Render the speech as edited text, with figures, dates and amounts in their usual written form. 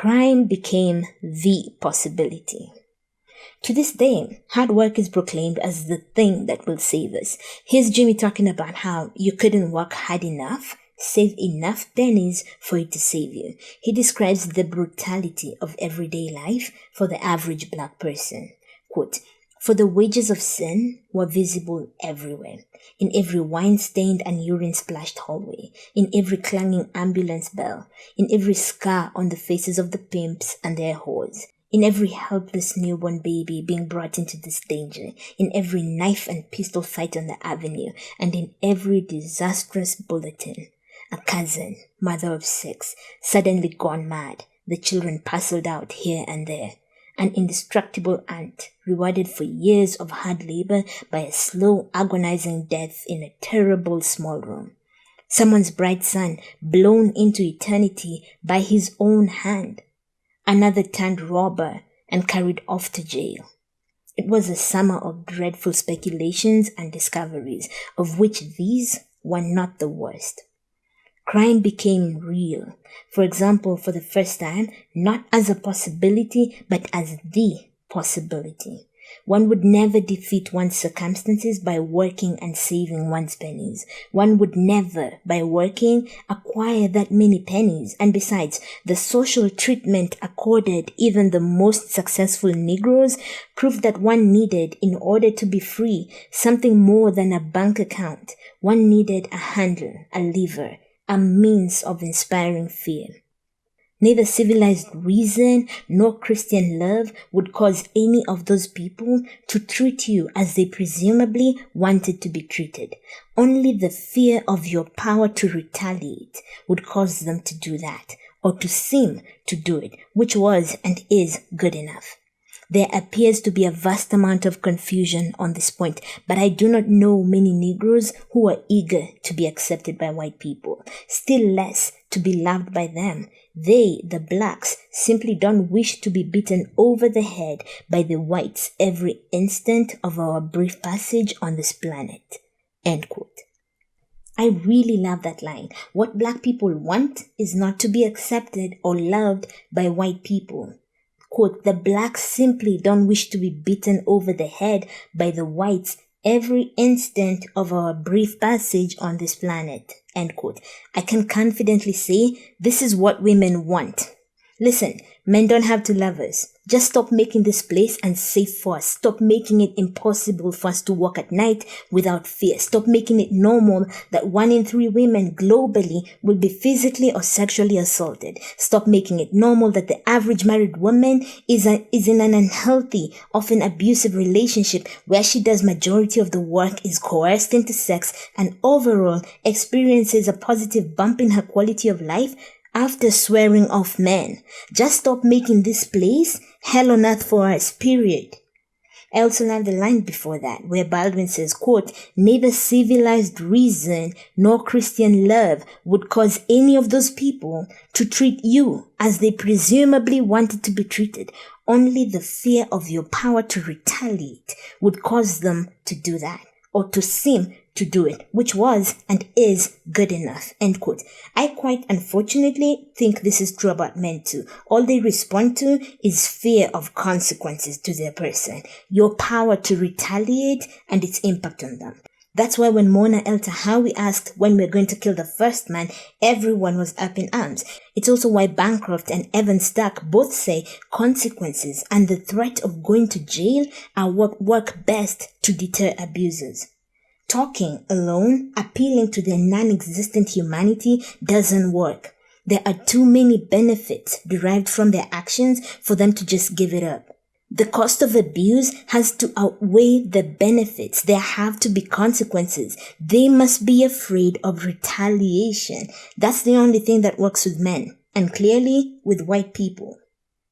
crime became the possibility. To this day, hard work is proclaimed as the thing that will save us. Here's Jimmy talking about how you couldn't work hard enough, save enough pennies for it to save you. He describes the brutality of everyday life for the average black person. Quote, "For the wages of sin were visible everywhere, in every wine-stained and urine-splashed hallway, in every clanging ambulance bell, in every scar on the faces of the pimps and their whores, in every helpless newborn baby being brought into this danger, in every knife and pistol fight on the avenue, and in every disastrous bulletin. A cousin, mother of 6, suddenly gone mad, the children parceled out here and there. An indestructible aunt, rewarded for years of hard labor by a slow, agonizing death in a terrible small room. Someone's bright son blown into eternity by his own hand. Another turned robber and carried off to jail. It was a summer of dreadful speculations and discoveries, of which these were not the worst. Crime became real. For example, for the first time, not as a possibility, but as the possibility. One would never defeat one's circumstances by working and saving one's pennies. One would never, by working, acquire that many pennies. And besides, the social treatment accorded even the most successful Negroes proved that one needed, in order to be free, something more than a bank account. One needed a handle, a lever, a means of inspiring fear. Neither civilized reason nor Christian love would cause any of those people to treat you as they presumably wanted to be treated. Only the fear of your power to retaliate would cause them to do that, or to seem to do it, which was and is good enough. There appears to be a vast amount of confusion on this point, but I do not know many Negroes who are eager to be accepted by white people, still less to be loved by them. They, the blacks, simply don't wish to be beaten over the head by the whites every instant of our brief passage on this planet." End quote. I really love that line. What black people want is not to be accepted or loved by white people. Quote, "The blacks simply don't wish to be beaten over the head by the whites every instant of our brief passage on this planet." End quote. I can confidently say this is what women want. Listen, men don't have to love us. Just stop making this place unsafe for us. Stop making it impossible for us to walk at night without fear. Stop making it normal that 1 in 3 women globally will be physically or sexually assaulted. Stop making it normal that the average married woman is in an unhealthy, often abusive relationship where she does majority of the work, is coerced into sex, and overall experiences a positive bump in her quality of life after swearing off men. Just stop making this place hell on earth for us, period. I also love the line before that, where Baldwin says, quote, "Neither civilized reason nor Christian love would cause any of those people to treat you as they presumably wanted to be treated. Only the fear of your power to retaliate would cause them to do that, or to seem to do it, which was and is good enough." End quote. I quite unfortunately think this is true about men too. All they respond to is fear of consequences to their person, your power to retaliate and its impact on them. That's why when Mona El Tahawi asked when we're going to kill the first man, everyone was up in arms. It's also why Bancroft and Evan Stark both say consequences and the threat of going to jail are what work best to deter abusers. Talking alone, appealing to their non-existent humanity, doesn't work. There are too many benefits derived from their actions for them to just give it up. The cost of abuse has to outweigh the benefits. There have to be consequences. They must be afraid of retaliation. That's the only thing that works with men, and clearly with white people.